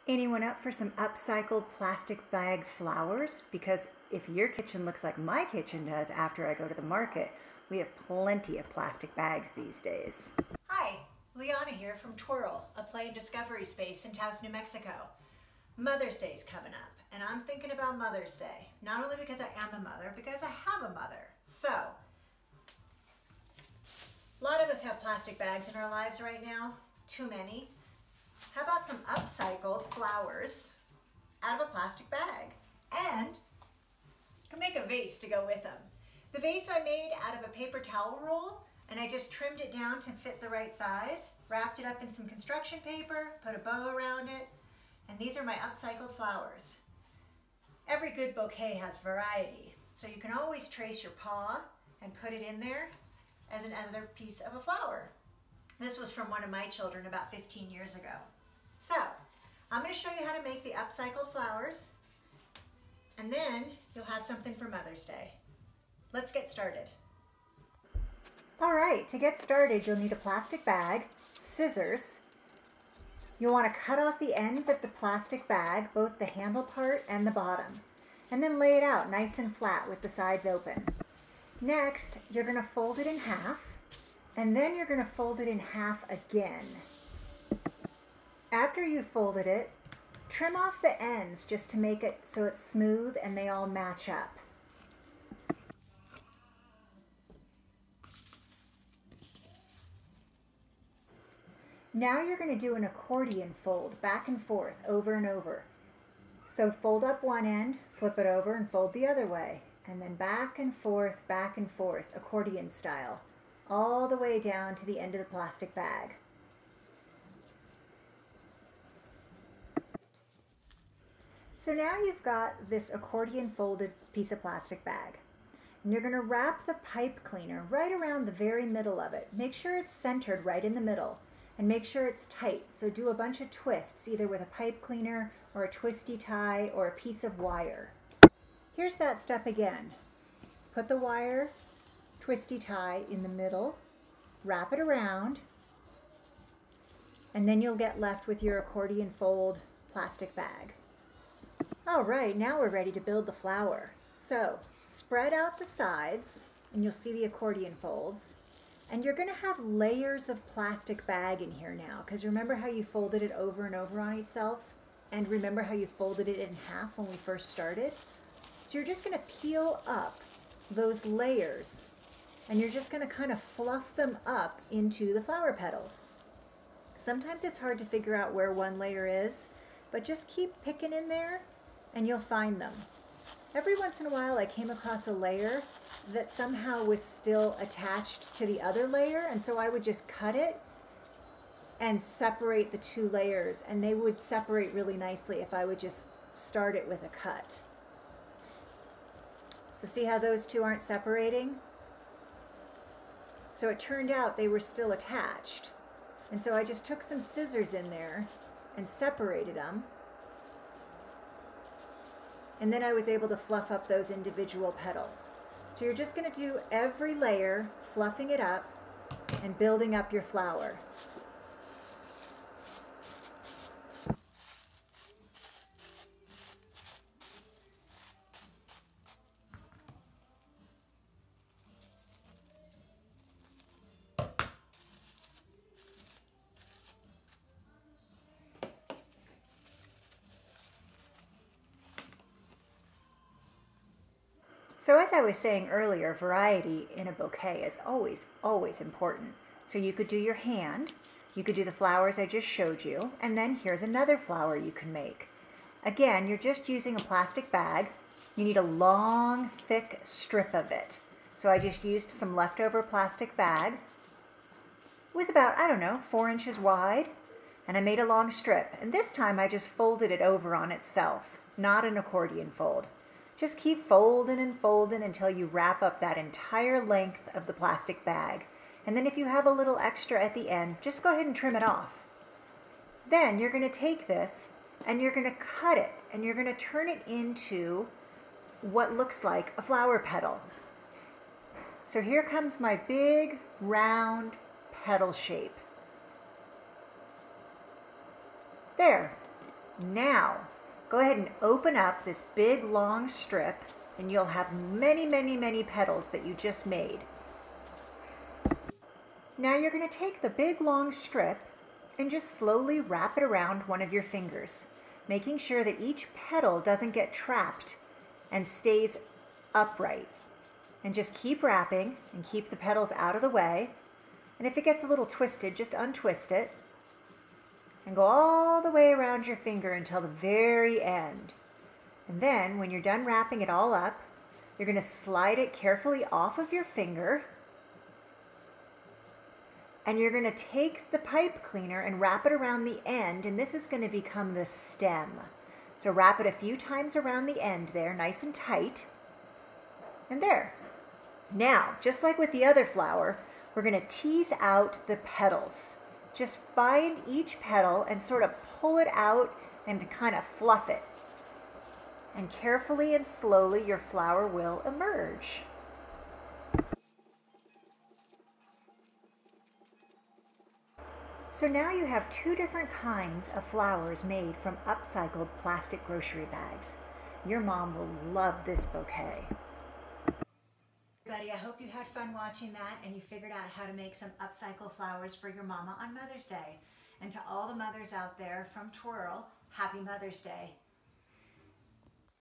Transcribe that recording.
Anyone up for some upcycled plastic bag flowers? Because if your kitchen looks like my kitchen does after I go to the market, we have plenty of plastic bags these days. Hi, Liana here from Twirl, a play and discovery space in Taos, New Mexico. Mother's Day's coming up, and I'm thinking about Mother's Day. Not only because I am a mother, because I have a mother. So, a lot of us have plastic bags in our lives right now. Too many. How about some upcycled flowers out of a plastic bag? And you can make a vase to go with them. The vase I made out of a paper towel roll, and I just trimmed it down to fit the right size, wrapped it up in some construction paper, put a bow around it, and these are my upcycled flowers. Every good bouquet has variety, so you can always trace your paw and put it in there as another piece of a flower. This was from one of my children about 15 years ago. So, I'm going to show you how to make the upcycled flowers, and then you'll have something for Mother's Day. Let's get started. All right, to get started, you'll need a plastic bag, scissors. You'll want to cut off the ends of the plastic bag, both the handle part and the bottom, and then lay it out nice and flat with the sides open. Next, you're going to fold it in half, and then you're going to fold it in half again. After you've folded it, trim off the ends just to make it so it's smooth and they all match up. Now you're going to do an accordion fold, back and forth, over and over. So fold up one end, flip it over, and fold the other way. And then back and forth, accordion style, all the way down to the end of the plastic bag. So now you've got this accordion folded piece of plastic bag. And you're going to wrap the pipe cleaner right around the very middle of it. Make sure it's centered right in the middle. And make sure it's tight. So do a bunch of twists, either with a pipe cleaner or a twisty tie or a piece of wire. Here's that step again. Put the wire twisty tie in the middle, wrap it around, and then you'll get left with your accordion fold plastic bag. All right, now we're ready to build the flower. So spread out the sides, and you'll see the accordion folds. And you're going to have layers of plastic bag in here now, because remember how you folded it over and over on itself? And remember how you folded it in half when we first started? So you're just going to peel up those layers, and you're just going to kind of fluff them up into the flower petals. Sometimes it's hard to figure out where one layer is, but just keep picking in there and you'll find them. Every once in a while I came across a layer that somehow was still attached to the other layer, and so I would just cut it and separate the two layers, and they would separate really nicely if I would just start it with a cut. So see how those two aren't separating? So it turned out they were still attached. And so I just took some scissors in there and separated them. And then I was able to fluff up those individual petals. So you're just going to do every layer, fluffing it up and building up your flower. So as I was saying earlier, variety in a bouquet is always, always important. So you could do your hand, you could do the flowers I just showed you, and then here's another flower you can make. Again, you're just using a plastic bag. You need a long, thick strip of it. So I just used some leftover plastic bag. It was about, 4 inches wide, and I made a long strip. And this time I just folded it over on itself, not an accordion fold. Just keep folding and folding until you wrap up that entire length of the plastic bag. And then if you have a little extra at the end, just go ahead and trim it off. Then you're going to take this and you're going to cut it, and you're going to turn it into what looks like a flower petal. So here comes my big round petal shape. There. Now, go ahead and open up this big long strip and you'll have many, many, many petals that you just made. Now you're going to take the big long strip and just slowly wrap it around one of your fingers, making sure that each petal doesn't get trapped and stays upright. And just keep wrapping and keep the petals out of the way. And if it gets a little twisted, just untwist it and go all the way around your finger until the very end. And then when you're done wrapping it all up, you're going to slide it carefully off of your finger. And you're going to take the pipe cleaner and wrap it around the end, and this is going to become the stem. So wrap it a few times around the end there, nice and tight. And there. Now, just like with the other flower, we're going to tease out the petals. Just find each petal and sort of pull it out and kind of fluff it. And carefully and slowly your flower will emerge. So now you have two different kinds of flowers made from upcycled plastic grocery bags. Your mom will love this bouquet. Everybody, I hope you had fun watching that and you figured out how to make some upcycle flowers for your mama on Mother's Day. And to all the mothers out there from Twirl, happy Mother's Day.